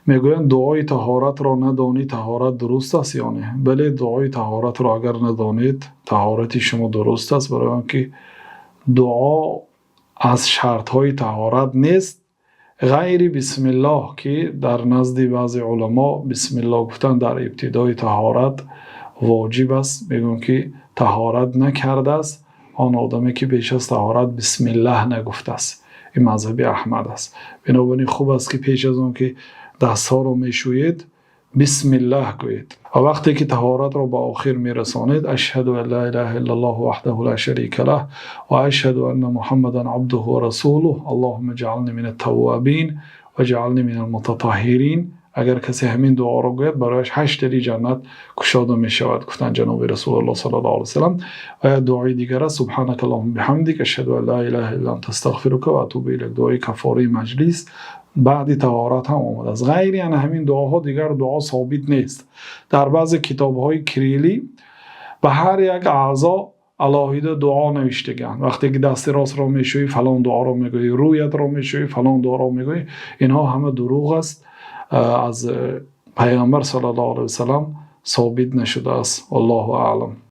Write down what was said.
میگویند دعای طهارت را ندانی طهارت درست است یا نه؟ بله، دعای طهارت را اگر ندانید طهارت شما درست است، برای آنکه دعا از شرط های طهارت نیست. غیر بسم الله که در نزد بعضی علما بسم الله گفتن در ابتدای طهارت واجب است، میگن که طهارت نکرده است آن آدمی که پیش از طهارت بسم الله نگفته است. این مذهب احمد است. بنابراین خوب است که پیش از آن که دستها را میشویید بسم الله گویید و وقتی که طهارت را به آخر میرسانید اشهد ان لا اله الا الله وحده لا شریک له و اشهد ان محمدا عبده و رسوله اللهم اجعلنی من التوابین و اجعلنی من المتطهرین. اگر کسی همین دعا را گوید برایش 8 دری جنت گشاده می شود، گفتن جناب رسول الله صلی الله علیه و سلم. و دعای دیگر است سبحانك اللهم بحمدک اشهد ان لا اله الا انت استغفرک و اتوب الیک. دعای کفاره مجلس بعد طهارت هم آمده است. غیر یعنی همین دعاها دیگر دعا ثابت نیست. در بعض کتاب‌های کریلی به هر یک اعضا علاهیده دعا نوشتگن. وقتی که دست راست را میشویی فلان دعا را میگویی، رویت را میشویی فلان دعا را میگویی. اینها همه دروغ است، از پیامبر صلی الله علیه و سلم ثابت نشده است. والله اعلم.